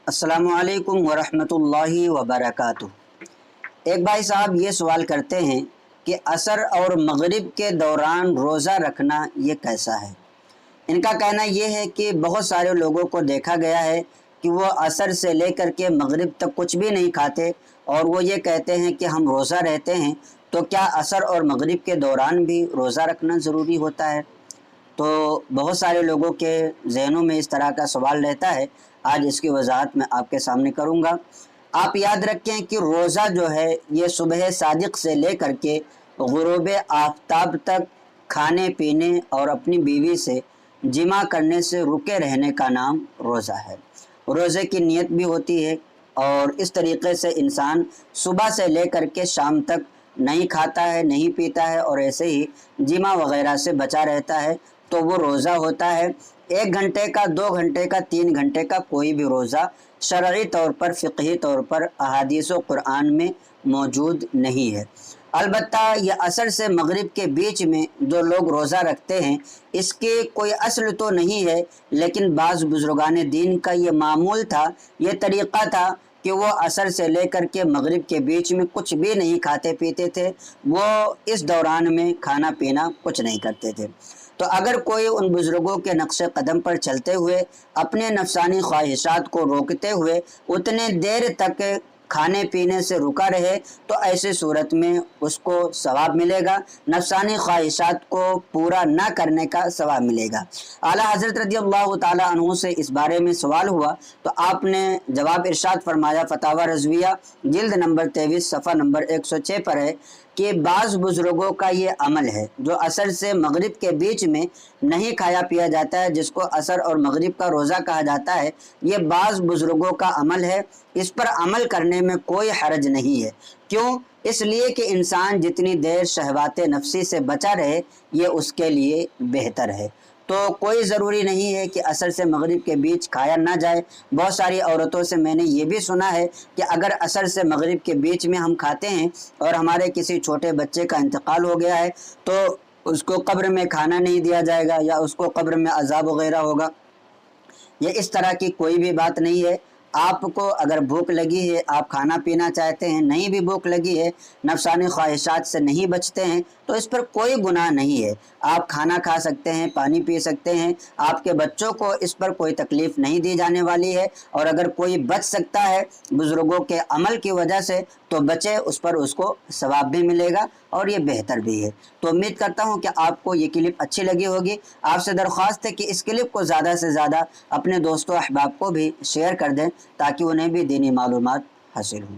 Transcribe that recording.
السلام علیکم ورحمۃ اللہ وبرکاتہ۔ ایک بھائی صاحب یہ سوال کرتے ہیں کہ عصر اور مغرب کے دوران روزہ رکھنا یہ کیسا ہے؟ ان کا کہنا یہ ہے کہ بہت سارے لوگوں کو دیکھا گیا ہے کہ وہ عصر سے لے کر کے مغرب تک کچھ بھی نہیں کھاتے اور وہ یہ کہتے ہیں کہ ہم روزہ رہتے ہیں، تو کیا عصر اور مغرب کے دوران بھی روزہ رکھنا ضروری ہوتا ہے؟ تو بہت سارے لوگوں کے ذہنوں میں اس طرح کا سوال رہتا ہے۔ آج اس کی وضاحت میں آپ کے سامنے کروں گا۔ آپ یاد رکھیں کہ روزہ جو ہے یہ صبح صادق سے لے کر کے غروب آفتاب تک کھانے پینے اور اپنی بیوی سے جمع کرنے سے رکے رہنے کا نام روزہ ہے۔ روزے کی نیت بھی ہوتی ہے اور اس طریقے سے انسان صبح سے لے کر کے شام تک نہیں کھاتا ہے، نہیں پیتا ہے اور ایسے ہی جمع وغیرہ سے بچا رہتا ہے، تو وہ روزہ ہوتا ہے۔ 1 گھنٹے کا، 2 گھنٹے کا، 3 گھنٹے کا کوئی بھی روزہ شرعی طور پر، فقہی طور پر احادیث و قرآن میں موجود نہیں ہے۔ البتہ یہ عصر سے مغرب کے بیچ میں جو لوگ روزہ رکھتے ہیں، اس کی کوئی اصل تو نہیں ہے، لیکن بعض بزرگان دین کا یہ معمول تھا، یہ طریقہ تھا کہ وہ عصر سے لے کر کے مغرب کے بیچ میں کچھ بھی نہیں کھاتے پیتے تھے، وہ اس دوران میں کھانا پینا کچھ نہیں کرتے تھے۔ تو اگر کوئی ان بزرگوں کے نقش قدم پر چلتے ہوئے اپنے نفسانی خواہشات کو روکتے ہوئے اتنے دیر تک کھانے پینے سے رکا رہے، تو ایسی صورت میں اس کو ثواب ملے گا، نفسانی خواہشات کو پورا نہ کرنے کا ثواب ملے گا۔ اعلیٰ حضرت رضی اللہ تعالیٰ عنہ سے اس بارے میں سوال ہوا تو آپ نے جواب ارشاد فرمایا، فتاوی رضویہ جلد نمبر 23 صفحہ نمبر 106 پر ہے کہ بعض بزرگوں کا یہ عمل ہے جو عصر سے مغرب کے بیچ میں نہیں کھایا پیا جاتا ہے، جس کو عصر اور مغرب کا روزہ کہا جاتا ہے، یہ بعض بزرگوں کا عمل ہے، اس پر عمل کرنے میں کوئی حرج نہیں ہے۔ کیوں؟ اس لیے کہ انسان جتنی دیر شہوات نفسی سے بچا رہے یہ اس کے لیے بہتر ہے۔ تو کوئی ضروری نہیں ہے کہ عصر سے مغرب کے بیچ کھایا نہ جائے۔ بہت ساری عورتوں سے میں نے یہ بھی سنا ہے کہ اگر عصر سے مغرب کے بیچ میں ہم کھاتے ہیں اور ہمارے کسی چھوٹے بچے کا انتقال ہو گیا ہے تو اس کو قبر میں کھانا نہیں دیا جائے گا یا اس کو قبر میں عذاب وغیرہ ہوگا۔ یہ اس طرح کی کوئی بھی بات نہیں ہے۔ آپ کو اگر بھوک لگی ہے، آپ کھانا پینا چاہتے ہیں، نہیں بھی بھوک لگی ہے، نفسانی خواہشات سے نہیں بچتے ہیں، تو اس پر کوئی گناہ نہیں ہے۔ آپ کھانا کھا سکتے ہیں، پانی پی سکتے ہیں، آپ کے بچوں کو اس پر کوئی تکلیف نہیں دی جانے والی ہے، اور اگر کوئی بچ سکتا ہے بزرگوں کے عمل کی وجہ سے تو بچے، اس پر اس کو ثواب بھی ملے گا اور یہ بہتر بھی ہے۔ تو امید کرتا ہوں کہ آپ کو یہ کلپ اچھی لگی ہوگی۔ آپ سے درخواست ہے کہ اس کلپ کو زیادہ سے زیادہ اپنے دوستوں احباب کو بھی شیئر کر دیں تاکہ انہیں بھی دینی معلومات حاصل ہوں۔